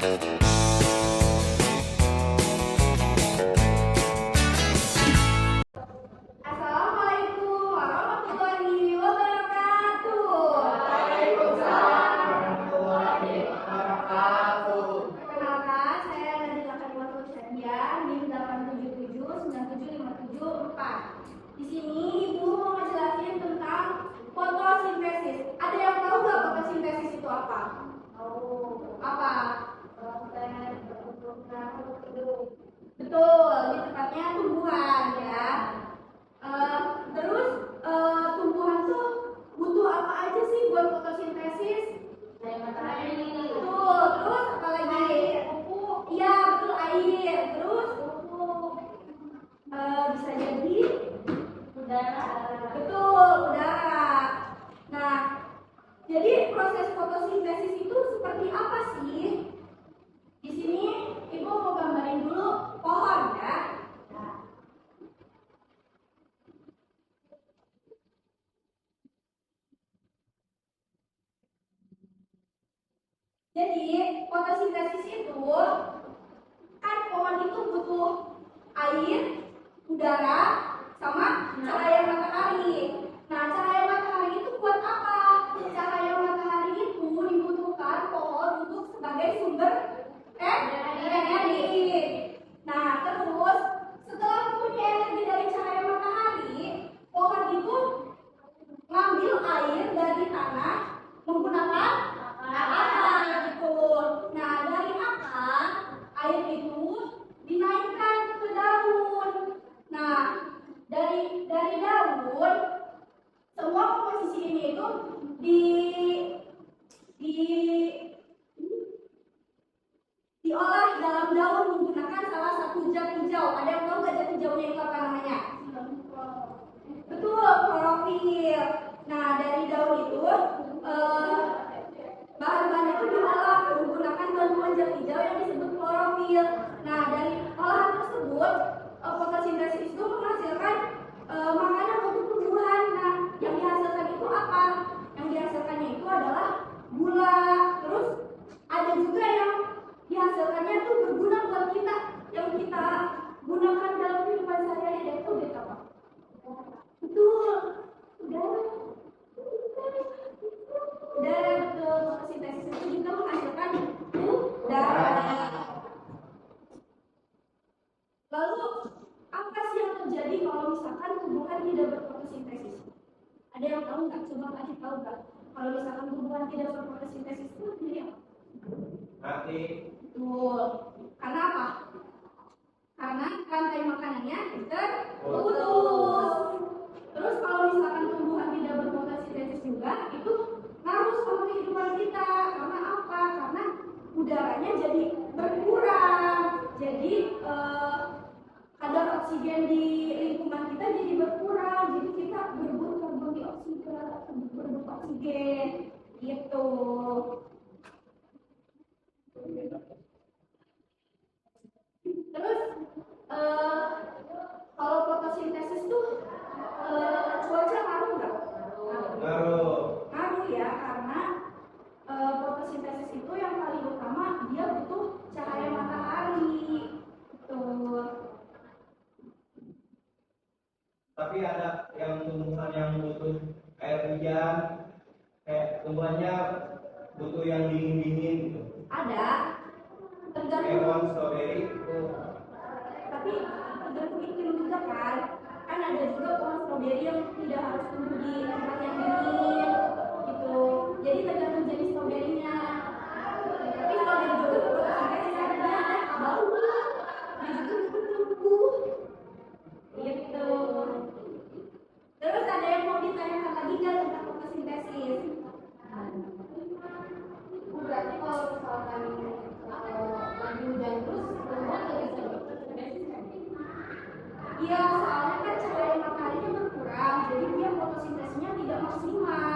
Assalamualaikum warahmatullahi wabarakatuh. Waalaikumsalam warahmatullahi wabarakatuh. Perkenalkan, saya Nadila Kalimatul Syadiah, NIM 877975754. Di sini Ibu mau ngejelasin tentang fotosintesis. Ada yang tahu nggak fotosintesis itu apa? Tahu. Apa? Proses terbentuknya hidup. Betul, ini tepatnya tumbuhan ya. Tumbuhan tuh butuh apa aja sih buat fotosintesis? Cahaya matahari. Betul. Terus apa lagi? Pupuk. Iya, betul, air. Terus pupuk. Bisa jadi udara. Betul, udara. Nah, jadi proses fotosintesis itu seperti apa sih? Di sini Ibu mau gambarin dulu pohon ya. Jadi fotosintesis itu kan pohon itu butuh air, udara, sama cahaya matahari. Nah, cahaya matahari itu buat apa? Cahaya matahari itu dibutuhkan pohon untuk sebagai sumber energi. Nah, terus setelah mempunyai energi dari cahaya matahari, pohon itu ngambil air dari tanah menggunakan akar gitu. Nah, dari akar air itu dinaikkan ke daun. Nah, dari daun semua komposisi ini itu di diolah dalam daun menggunakan salah satu zat hijau. Ada yang tahu nggak zat hijaunya itu apa namanya? Betul, klorofil. Nah, dari daun itu bahan-bahan itu diolah menggunakan bahan zat hijau yang disebut klorofil. Nah, dari olahan tersebut fotosintesis itu menghasilkan makanan untuk tumbuhan. Nah, yang dihasilkan itu apa? Yang dihasilkannya itu adalah gula. Terus ada juga yang dihasilkannya itu berguna buat kita, yang kita gunakan dalam kehidupan sehari-hari. Ada itu apa? Betul, udara. Udara, betul. Fotosintesis itu juga menghasilkan udara. Lalu apa sih yang terjadi kalau misalkan tumbuhan tidak berfotosintesis? Ada yang tahu nggak? Coba kasih tahu nggak? Kalau misalkan tumbuhan tidak berfotosintesis itu jadi apa? Mati. Betul. Karena apa? Karena rantai makanannya terputus. Terus kalau misalkan tumbuhan tidak berfotosintesis juga, itu ngaruh sama kehidupan kita. Karena apa? Karena udaranya jadi berkurang. Jadi kadar oksigen di lingkungan kita jadi berkurang. Jadi kita berebut karbon dioksida, berebut oksigen, gitu. Terus kalau fotosintesis tuh cuaca ngaruh nggak? Ngaruh ya, karena fotosintesis itu yang paling utama dia butuh cahaya matahari. Betul. Tapi ada yang tumbuhan yang butuh air hujan, kayak tumbuhannya butuh yang dingin-dingin gitu. Ada, tergantung. Lemon, strawberry. Tapi tergantung iklim juga kan. Kan ada juga pohon stroberi yang tidak harus tumbuh di tempat yang dingin gitu. Jadi tergantung jenis stroberinya. Tapi stroberi juga fotosintesis ada bau. Dia juga tumbuh. Gitu. Terus ada yang mau ditanyakan lagi nggak tentang fotosintesis? Berarti kalau misalkan lagi hujan terus tumbuhan nggak bisa berfotosintesis kan? Iya, soalnya kan cahaya mataharinya berkurang, jadi dia fotosintesisnya tidak maksimal.